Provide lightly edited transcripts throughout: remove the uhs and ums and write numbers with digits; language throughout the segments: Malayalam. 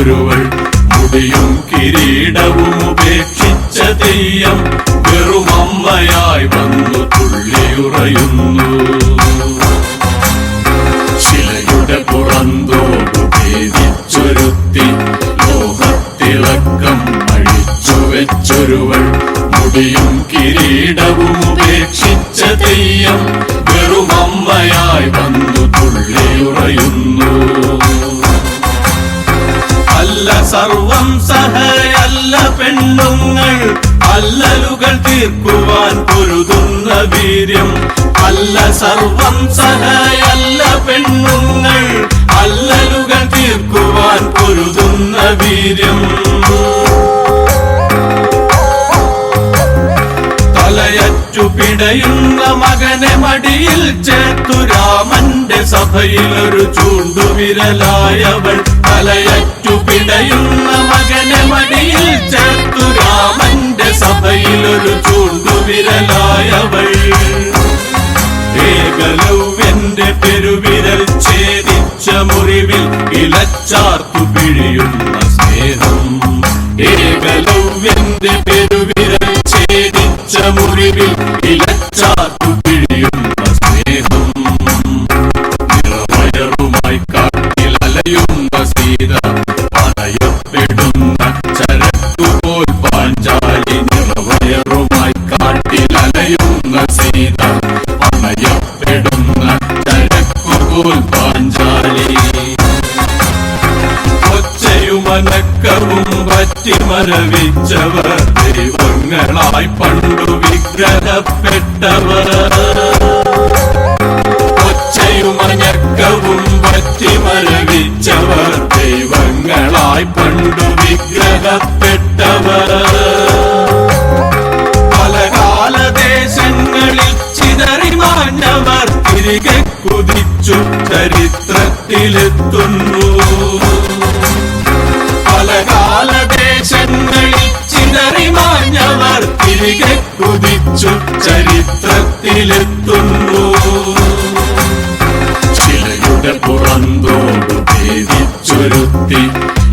വെച്ചൊരുവൾ മുടിയും കിരീടവും ഉപേക്ഷിച്ച തെയ്യം വെറുമമ്മയായി വന്നു തുള്ളിയുറയുന്നു. ശിലയുടെ പുറന്തോടു ഭേദിച്ചൊരുത്തി ലോകത്തിളക്കം അഴിച്ചു വെച്ചൊരുവൾ മുടിയും കിരീടവും ഉപേക്ഷിച്ച തെയ്യം വെറുമമ്മയായി വന്നു തുള്ളിയുറയുന്നു. അല്ല സർവം സഹയല്ല പെണ്ണുങ്ങൾ അല്ലലുകൾ തീർക്കുവാൻ പൊരുതുന്ന വീര്യം. അല്ല സർവം സഹയല്ല പെണ്ണുങ്ങൾ അല്ലലുകൾ തീർക്കുവാൻ പൊരുതുന്ന വീര്യം. തലയറ്റു പിടയുന്ന മകനെ മടിയിൽ ചേർത്തു രാമന്റെ സഭയിലൊരു ചൂണ്ടുവിരലായവൾ. തലയറ്റു പിടയുന്ന മകനെ മടിയിൽ ചേർത്തു രാമന്റെ സഭയിലൊരു ചൂണ്ടുവിരലായവൾ. ഏകലവ്യന്റെ പെരുവിരൽ ഛേദിച്ച മുറിവിൽ ഇലച്ചാർത്തു പിഴിയുന്ന സ്നേഹം. ഏകലവ്യന്റെ പെരുവിരൽ ഛേദിച്ച മുറിവിൽ ഇലച്ചാർത്തു പിഴിയുന്ന സ്നേഹം. നിറവയറുമായി കാട്ടിൽ അലയുന്ന സീത പണയപ്പെടുന്ന ചരക്കുപോൽ പാഞ്ചാലി. നിറവയറുമായി കാട്ടിൽ അലയുന്ന സീത പണയപ്പെടുന്ന ചരക്കുപോൽ പാഞ്ചാലി. ഒച്ചയുമനക്കവും പറ്റിമരവിച്ചവർ ദൈവങ്ങളായി പണ്ടു വിഗ്രഹപ്പെട്ടവർ. ഒച്ചയുമനക്കവും പറ്റിമരവിച്ചവർ ദൈവങ്ങളായി പണ്ടു വിഗ്രഹപ്പെട്ടവർ. പല കാലദേശങ്ങളിൽ ചിതറിമാഞ്ഞവർ തിരികെ കുതിച്ചു ചരിത്രത്തിലെത്തുന്നു. പല കാലദേശങ്ങളിൽ ചിതറിമാഞ്ഞവർ തിരികെ കുതിച്ചു ചരിത്രത്തിലെത്തുന്നു. ശിലയുടെ പുറന്തോടു ഭേദിച്ചൊരുത്തി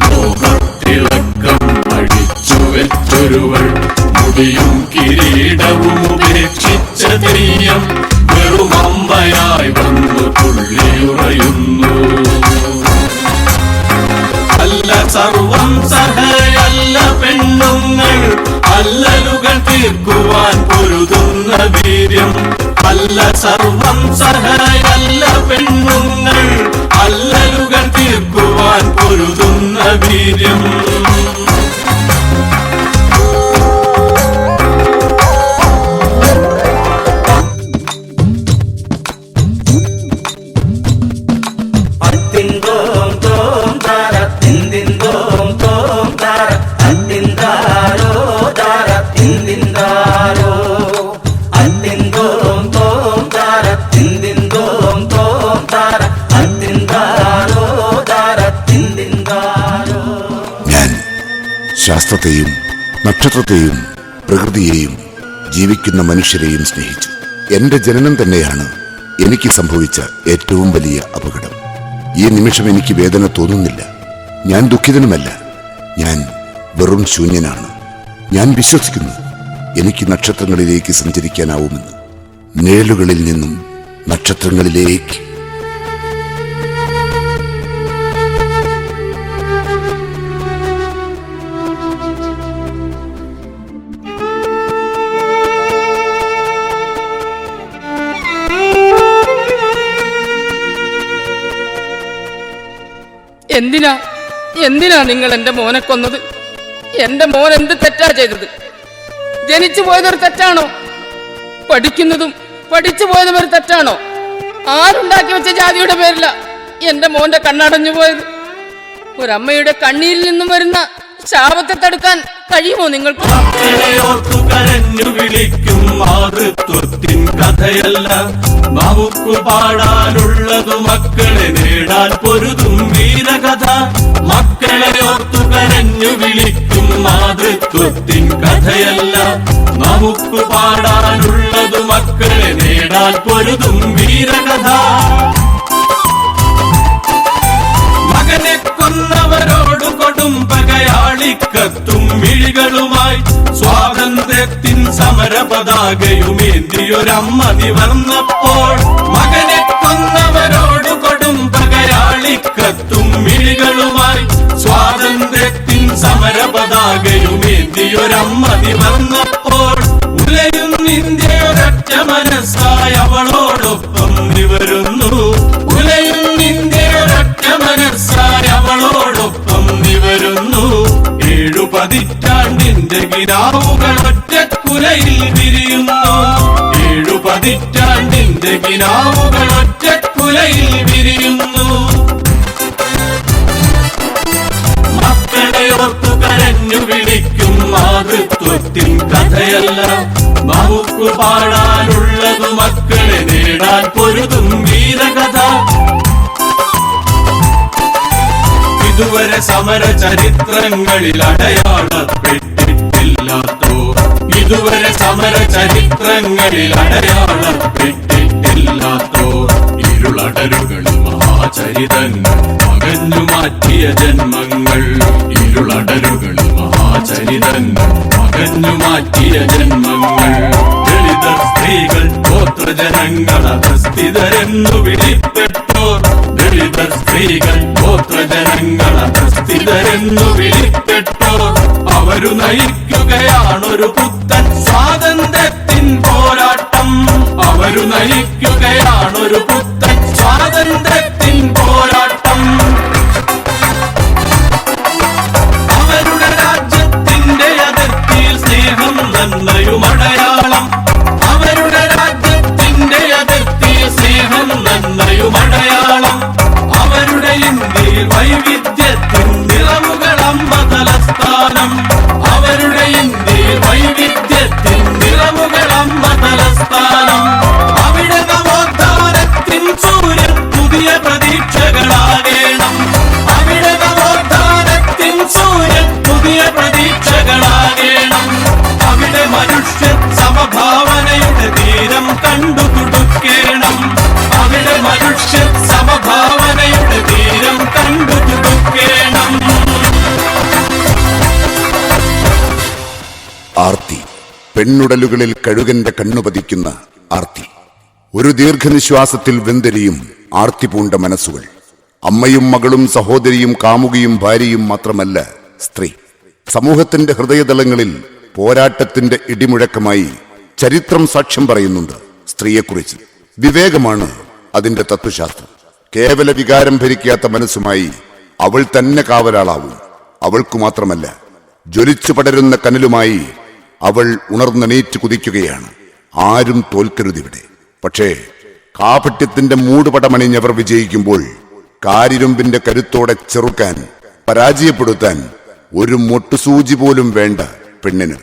ലോകത്തിളക്കം അഴിച്ചു വെച്ചൊരുവൾ മുടിയും കിരീടവും ഉപേക്ഷിച്ച തെയ്യം വെറുമമ്മയായി വന്നു തുള്ളിയുറയുന്നു. അല്ല സർവം സഹയല്ല പെണ്ണുങ്ങൾ അല്ലലുകൾ തീർക്കുവാൻ പൊരുതുന്ന വീര്യം. അല്ല സർവം സഹയല്ല പെണ്ണുങ്ങൾ അല്ലലുകൾ തീർക്കുവാൻ പൊരുതുന്ന വീര്യം. ശാസ്ത്രത്തെയും നക്ഷത്രത്തെയും പ്രകൃതിയെയും ജീവിക്കുന്ന മനുഷ്യരെയും സ്നേഹിച്ചു. എന്റെ ജനനം തന്നെയാണ് എനിക്ക് സംഭവിച്ച ഏറ്റവും വലിയ അപകടം. ഈ നിമിഷം എനിക്ക് വേദന തോന്നുന്നില്ല. ഞാൻ ദുഃഖിതനുമല്ല. ഞാൻ വെറും ശൂന്യനാണ്. ഞാൻ വിശ്വസിക്കുന്നു എനിക്ക് നക്ഷത്രങ്ങളിലേക്ക് സഞ്ചരിക്കാനാവുമെന്ന്. നിഴലുകളിൽ നിന്നും നക്ഷത്രങ്ങളിലേക്ക്. എന്തിനാ നിങ്ങൾ എന്റെ മോനെ കൊന്നത്? എന്റെ മോൻ എന്ത് തെറ്റാ ചെയ്തത്? ജനിച്ചു പോയതൊരു തെറ്റാണോ? പഠിക്കുന്നതും പഠിച്ചു പോയതും ഒരു തെറ്റാണോ? ആരുണ്ടാക്കി വെച്ച ജാതിയുടെ പേരില എന്റെ മോന്റെ കണ്ണടഞ്ഞു പോയത്? ഒരമ്മയുടെ കണ്ണീരിൽ നിന്നും വരുന്ന ശാപത്തെ തടുക്കാൻ കഴിയുമോ നിങ്ങൾക്ക്? കരഞ്ഞു വിളിക്കും മാതൃത്വത്തിൻ കഥയല്ല നമുക്ക് പാടാനുള്ളതു മക്കളെ നേടാൻ പൊരുതും വീരകഥ. മക്കളെ ഓർത്തു കരഞ്ഞു വിളിക്കും മാതൃത്വത്തിൻ കഥയല്ല നമുക്ക് പാടാനുള്ളതു മക്കളെ നേടാൻ പൊരുതും വീരകഥ. മകനെ കൊന്നവരോട് കൊടു പടയാളിക്കത്തും മിഴികളുമായി സ്വാതന്ത്ര്യത്തിൻ സമര പതാകയുമേന്തിയൊരമ്മ നിവർന്നപ്പോൾ മകനെ കൊന്നവരോട് കൊടും പടയാളിക്കത്തും മിഴികളുമായി സ്വാതന്ത്ര്യത്തിൻ സമര പതാകയുമേന്തിയൊരമ്മ നിവർന്നപ്പോൾ ഉലയും ഇന്ത്യയൊരൊറ്റ മനസ്സായി അവളോടൊപ്പം നിവരുന്നു. ഉലയും ഇന്ത്യയൊരൊറ്റ മനസ്സായി അവളോടൊപ്പം നിവരുന്നു. 7 പതിറ്റാണ്ടിന്റെ കിനാവുകൾ ഒറ്റക്കുലയിൽ വിരിയുന്നു. 7 പതിറ്റാണ്ടിന്റെ കിനാവുകൾ ഒറ്റക്കുലയിൽ വിരിയുന്നു. മക്കളെ ഓർത്തു കരഞ്ഞു വിളിക്കും മാതൃത്വത്തിൻ കഥയല്ല, നമുക്ക് പാടാനുള്ളതു മക്കളെ നേടാൻ പൊരുതും വീരകഥ. ഇതുവരെ സമര ചരിത്രങ്ങളിൽ അടയാളപ്പെട്ടിട്ടില്ലാത്തോ, ഇതുവരെ സമര ചരിത്രങ്ങളിൽ അടയാളപ്പെട്ടിട്ടില്ലാത്തോ ഇരുളടരുകൾ മഹാചരിതങ്ങൾ മകഞ്ഞു മാറ്റിയ ജന്മങ്ങൾ. ഇരുളടരുകൾ മഹാചരിതങ്ങൾ മകഞ്ഞു മാറ്റിയ ജന്മങ്ങൾ. ദളിതർ സ്ത്രീകൾ ഗോത്രജനങ്ങൾ അധസ്ഥിതരെന്നു വിളിപ്പെട്ടോർ. ദളിതർ സ്ത്രീകൾ ഗോത്രജനങ്ങൾ അധസ്ഥിതരെന്നു വിളിപ്പെട്ടോർ. അവരു നയിക്കുകയാണൊരു പുത്തൻ സ്വാതന്ത്ര്യത്തിൻ പോരാട്ടം. അവരു നയിക്കുകയാണൊരു പുത്തൻ സ്വാതന്ത്ര്യത്തിൻ പോരാട്ടം. അവരുടെ രാജ്യത്തിന്റെ അതിർത്തിയിൽ സ്നേഹം നന്മയുമടയാളം. അവരുടെ രാജ്യത്തിന്റെ അതിർത്തിയിൽ സ്നേഹം നന്മയുമടയാളം. അവരുടെ ഇന്ത്യയിൽ വൈവിധ്യത്തിൻ നിറമുകളമ്മ തലസ്ഥാനം. അവരുടെ ഇന്ത്യയിൽ വൈവിധ്യത്തിൻ നിറമുകളമ്മ തലസ്ഥാനം. അവിടെ നവോത്ഥാനത്തിൻ സൂര്യൻ പുതിയ പ്രതീക്ഷകളാകേണം. അവിടെ നവോത്ഥാനത്തിൻ സൂര്യൻ പുതിയ പ്രതീക്ഷകളാകേണം. അവിടെ മനുഷ്യൻ സമഭാവനയുടെ തീരം കണ്ടു തുടുക്കേണം. അവിടെ മനുഷ്യൻ സമഭാവനയുടെ തീരം കണ്ടു തുടുക്കേണം. ആർത്തി, പെണ്ണുടലുകളിൽ കഴുകന്റെ കണ്ണു പതിക്കുന്ന ആർത്തി. ഒരു ദീർഘനിശ്വാസത്തിൽ വെന്തെരിയും ആർത്തി പൂണ്ട മനസ്സുകൾ. അമ്മയും മകളും സഹോദരിയും കാമുകിയും ഭാര്യയും മാത്രമല്ല സ്ത്രീ. സമൂഹത്തിന്റെ ഹൃദയതലങ്ങളിൽ പോരാട്ടത്തിന്റെ ഇടിമുഴക്കമായി ചരിത്രം സാക്ഷ്യം പറയുന്നുണ്ട് സ്ത്രീയെക്കുറിച്ച്. വിവേകമാണ് അതിന്റെ തത്വശാസ്ത്രം. കേവല വികാരം ഭരിക്കാത്ത മനസ്സുമായി അവൾ തന്നെ കാവലാളാവും. അവൾക്കു മാത്രമല്ല, ജ്വലിച്ചു പടരുന്ന കനലുമായി അവൾ ഉണർന്നെണീറ്റ് കുതിക്കുകയാണ്. ആരും തോൽക്കരുതിവിടെ. പക്ഷേ കാപട്യത്തിന്റെ മൂടുപടമണിഞ്ഞവർ വിജയിക്കുമ്പോൾ കാരിരുമ്പിന്റെ കരുത്തോടെ ചെറുക്കാൻ, പരാജയപ്പെടുത്താൻ ഒരു മൊട്ടുസൂചി പോലും വേണ്ട പെണ്ണിന്.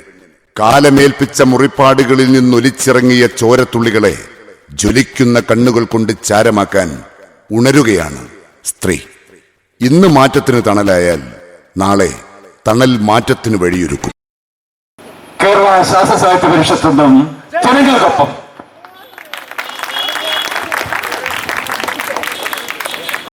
കാലമേൽപ്പിച്ച മുറിപ്പാടുകളിൽ നിന്നൊലിച്ചിറങ്ങിയ ചോരത്തുള്ളികളെ ജ്വലിക്കുന്ന കണ്ണുകൾ കൊണ്ട് ചാരമാക്കാൻ ഉണരുകയാണ് സ്ത്രീ. ഇന്ന് മാറ്റത്തിന് തണലായാൽ നാളെ തണൽ മാറ്റത്തിന് വഴിയൊരുക്കും. കേരള ശാസ്ത്ര സാഹിത്യ പരിഷത്തും ജനങ്ങൾക്കൊപ്പം